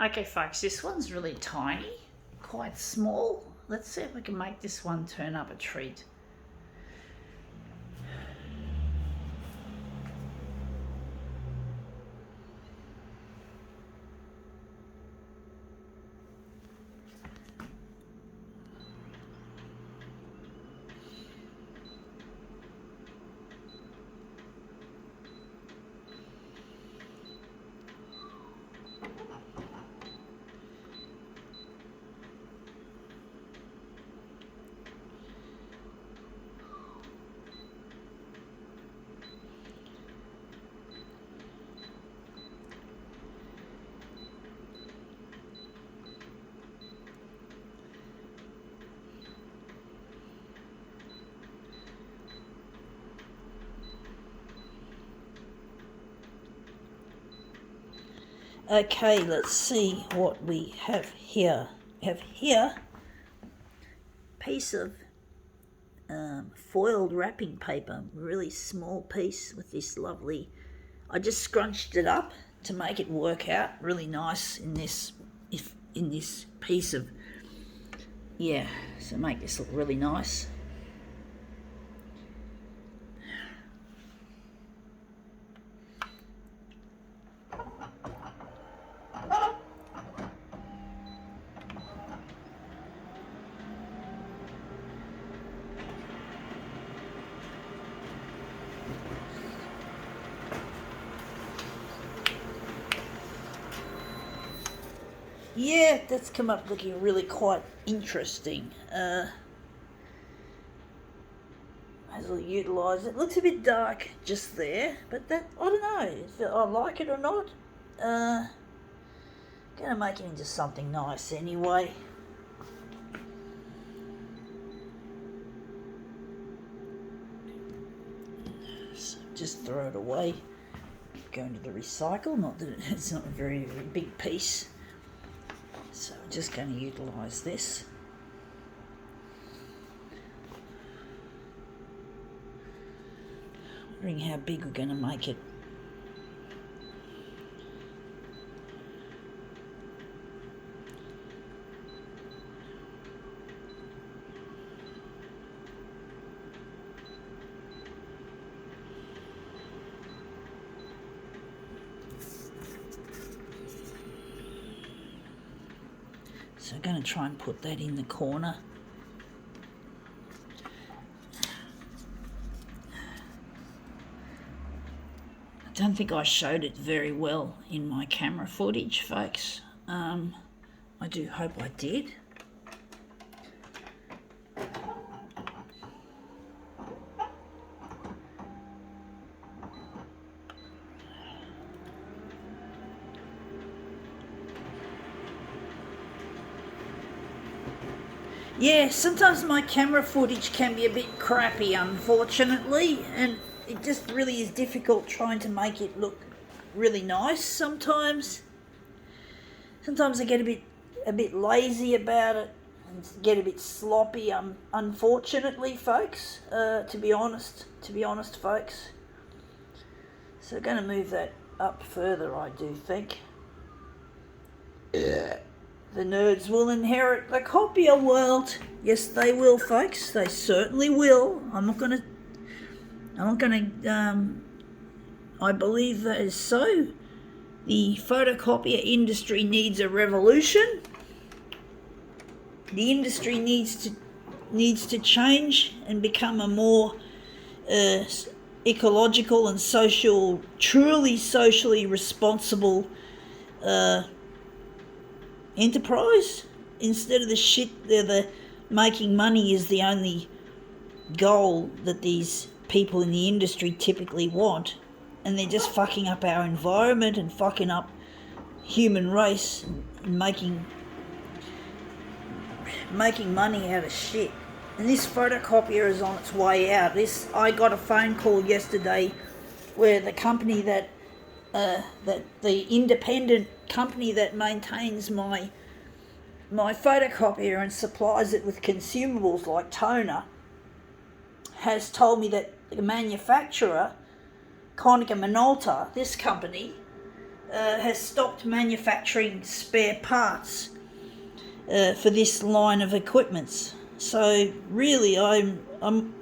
Okay, folks, this one's really tiny, quite small. Let's see if we can make this one turn up a treat. Okay, let's see what we have here. We have here a piece of foiled wrapping paper, really small piece with this lovely. I just scrunched it up to make it work out really nice in this piece of, so make this look really nice. Yeah, that's come up looking really quite interesting. As I'll utilise it. Looks a bit dark just there, but that, I don't know if I like it or not. Gonna make it into something nice anyway. So just throw it away. Go into the recycle. Not that it's not a very, very big piece. So I'm just going to utilise this. Wondering how big we're going to make it. So I'm going to try and put that in the corner. I don't think I showed it very well in my camera footage, folks. I do hope I did. Yeah, sometimes my camera footage can be a bit crappy, unfortunately, and it just really is difficult trying to make it look really nice sometimes. Sometimes I get a bit lazy about it and get a bit sloppy, unfortunately, folks, to be honest, folks. So I'm going to move that up further, I do think. Yeah. The nerds will inherit the copier world. Yes, they will, folks. They certainly will. I'm not gonna. I believe that is so. The photocopier industry needs a revolution. The industry needs to change and become a more ecological and truly socially responsible enterprise, instead of the shit the making money is the only goal that these people in the industry typically want, and they're just fucking up our environment and fucking up human race and making money out of shit. And this photocopier is on its way out. I got a phone call yesterday where the company that the independent company that maintains my photocopier and supplies it with consumables like toner has told me that the manufacturer, Konica Minolta, this company, has stopped manufacturing spare parts for this line of equipments. So really, I'm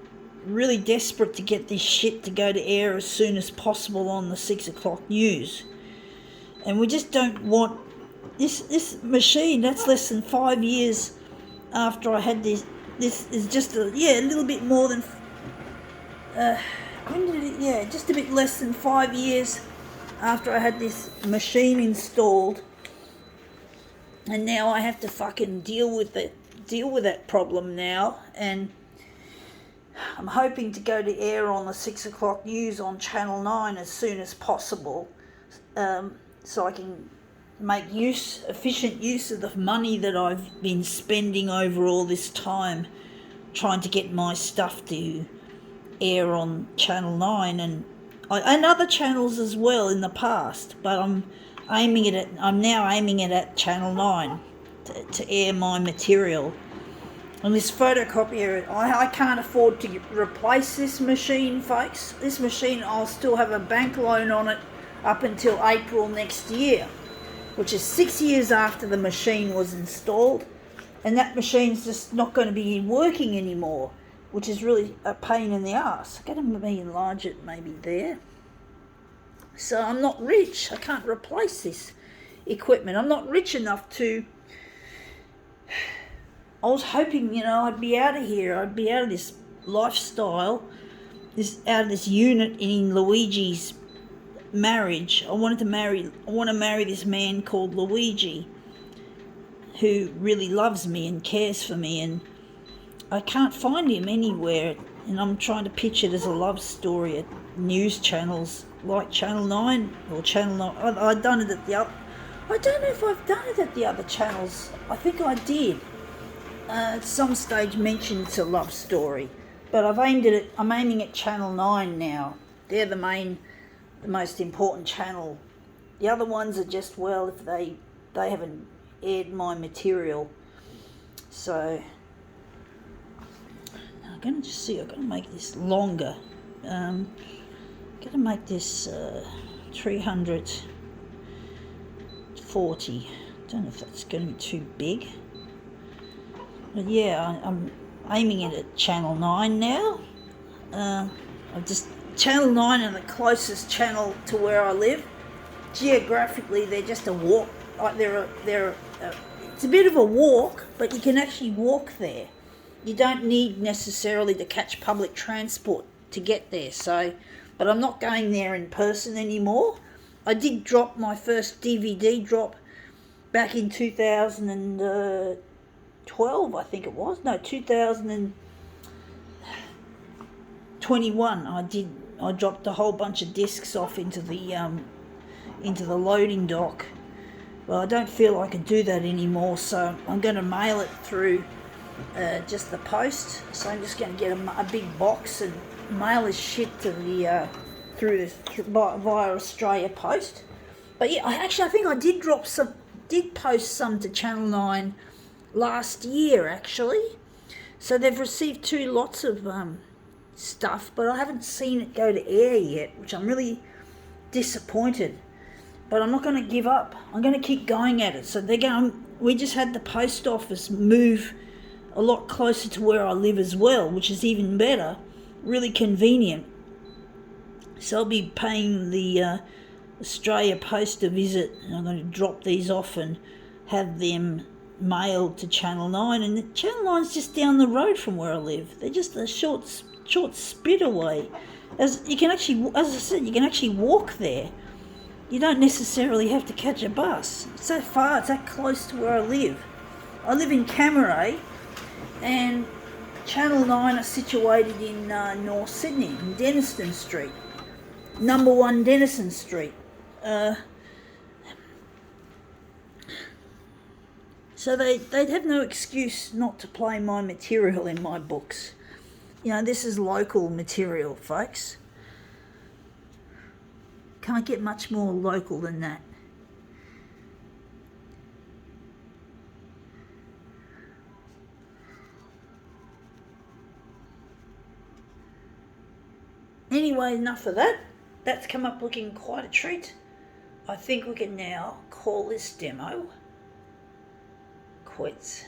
really desperate to get this shit to go to air as soon as possible on the 6 o'clock news. And we just don't want this machine. That's less than 5 years after I had this. This is just a little bit more than just a bit less than 5 years after I had this machine installed, and now I have to fucking deal with that problem now. And I'm hoping to go to air on the 6 o'clock news on Channel 9 as soon as possible, so I can make efficient use of the money that I've been spending over all this time trying to get my stuff to air on Channel 9 and other channels as well in the past. But I'm now aiming it at Channel 9 to air my material. And this photocopier, I can't afford to replace this machine, folks. This machine, I'll still have a bank loan on it up until April next year, which is 6 years after the machine was installed. And that machine's just not going to be working anymore, which is really a pain in the ass. I'm going to enlarge it maybe there. So I'm not rich. I can't replace this equipment. I'm not rich enough to... I was hoping, I'd be out of here. I'd be out of this lifestyle, out of this unit in Luigi's marriage. I want to marry this man called Luigi, who really loves me and cares for me, and I can't find him anywhere. And I'm trying to pitch it as a love story at news channels like Channel 9 or Channel 9. I've done it at the other... I don't know if I've done it at the other channels. I think I did. At some stage mentioned it's a love story, but I'm aiming at Channel 9 now. They're the most important channel. The other ones are just, if they haven't aired my material. So I'm going to just see, I've got to make this longer. Got to make this 340. Don't know if that's going to be too big. But yeah, I'm aiming it at Channel 9 now. Channel 9 are the closest channel to where I live. Geographically, they're just a walk. It's a bit of a walk, but you can actually walk there. You don't need necessarily to catch public transport to get there. But I'm not going there in person anymore. I did drop my first DVD drop back in 2012, I think it was. No, 2021. I dropped a whole bunch of discs off into the loading dock. Well, I don't feel I can do that anymore, so I'm going to mail it through just the post. So I'm just going to get a big box and mail this shit to the via Australia Post. But yeah, I think I did post some to Channel 9 last year, actually. So they've received 2 lots of stuff, but I haven't seen it go to air yet, which I'm really disappointed. But I'm not going to give up. I'm going to keep going at it. So we just had the post office move a lot closer to where I live as well, which is even better, really convenient. So I'll be paying the Australia Post a visit, and I'm going to drop these off and have them mailed to Channel 9. And Channel 9's just down the road from where I live. They're just a short spit away. As I said, you can actually walk there. You don't necessarily have to catch a bus. It's that far, it's that close to where I live. I live in Camaray, and Channel 9 are situated in North Sydney, in Denniston Street. Number 1 Denniston Street. So they'd have no excuse not to play my material in my books. This is local material, folks. Can't get much more local than that. Anyway, enough of that. That's come up looking quite a treat. I think we can now call this demo quits.